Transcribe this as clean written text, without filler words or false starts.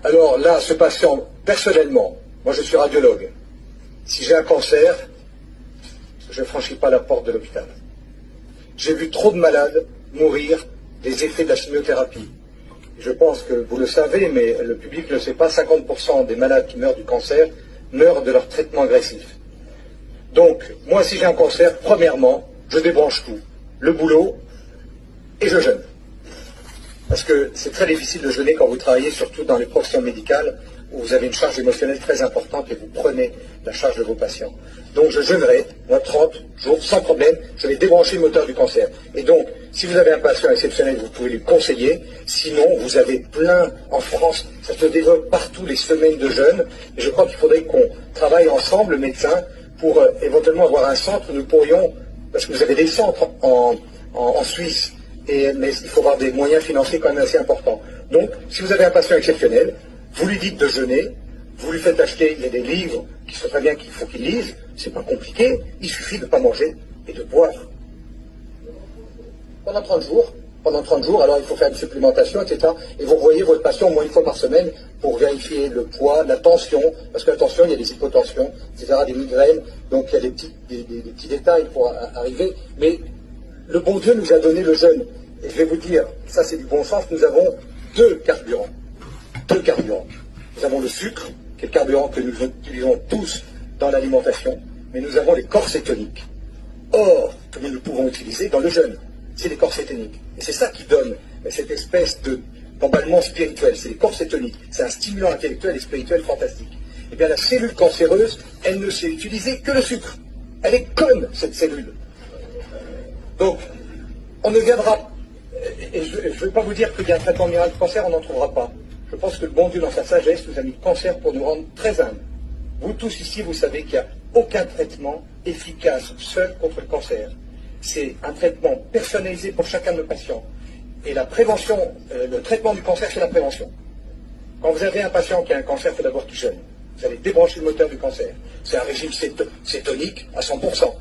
Alors là, ce patient, personnellement, moi je suis radiologue, si j'ai un cancer, je ne franchis pas la porte de l'hôpital. J'ai vu trop de malades mourir des effets de la chimiothérapie. Je pense que vous le savez, mais le public ne le sait pas, 50% des malades qui meurent du cancer meurent de leur traitement agressif. Donc, moi, si j'ai un cancer, premièrement, je débranche tout. Le boulot, et je jeûne. Parce que c'est très difficile de jeûner quand vous travaillez, surtout dans les professions médicales, où vous avez une charge émotionnelle très importante et vous prenez la charge de vos patients. Donc je jeûnerai, moi, 30 jours, sans problème, je vais débrancher le moteur du cancer. Et donc, si vous avez un patient exceptionnel, vous pouvez lui conseiller. Sinon, vous avez plein, en France, ça se développe partout, les semaines de jeûne. Et je crois qu'il faudrait qu'on travaille ensemble, le médecin, pour éventuellement avoir un centre où nous pourrions, parce que vous avez des centres en Suisse, mais il faut avoir des moyens financiers quand même assez importants. Donc, si vous avez un patient exceptionnel, vous lui dites de jeûner, vous lui faites acheter, il y a des livres qui sont très bien qu'il faut qu'il lise, c'est pas compliqué, il suffit de ne pas manger et de boire. Pendant 30 jours, alors il faut faire une supplémentation, etc. Et vous revoyez votre patient au moins une fois par semaine pour vérifier le poids, la tension, parce que la tension, il y a des hypotensions, etc., des migraines, donc il y a des petits détails pour arriver, mais le bon Dieu nous a donné le jeûne. Et je vais vous dire, ça c'est du bon sens, nous avons deux carburants. Nous avons le sucre, qui est le carburant que nous utilisons tous dans l'alimentation, mais nous avons les corps cétoniques. Or, que nous pouvons utiliser dans le jeûne, c'est les corps cétoniques. Et c'est ça qui donne cette espèce d'emballement spirituel, c'est les corps cétoniques. C'est un stimulant intellectuel et spirituel fantastique. Eh bien, la cellule cancéreuse, elle ne sait utiliser que le sucre. Elle est conne, cette cellule. Donc, on ne viendra, et je ne veux pas vous dire qu'il y a un traitement miracle du cancer, on n'en trouvera pas. Je pense que le bon Dieu, dans sa sagesse, nous a mis le cancer pour nous rendre très humbles. Vous tous ici, vous savez qu'il n'y a aucun traitement efficace seul contre le cancer. C'est un traitement personnalisé pour chacun de nos patients. Et la prévention, le traitement du cancer, c'est la prévention. Quand vous avez un patient qui a un cancer, il faut d'abord qu'il jeûne. Vous allez débrancher le moteur du cancer. C'est un régime cétonique à 100%.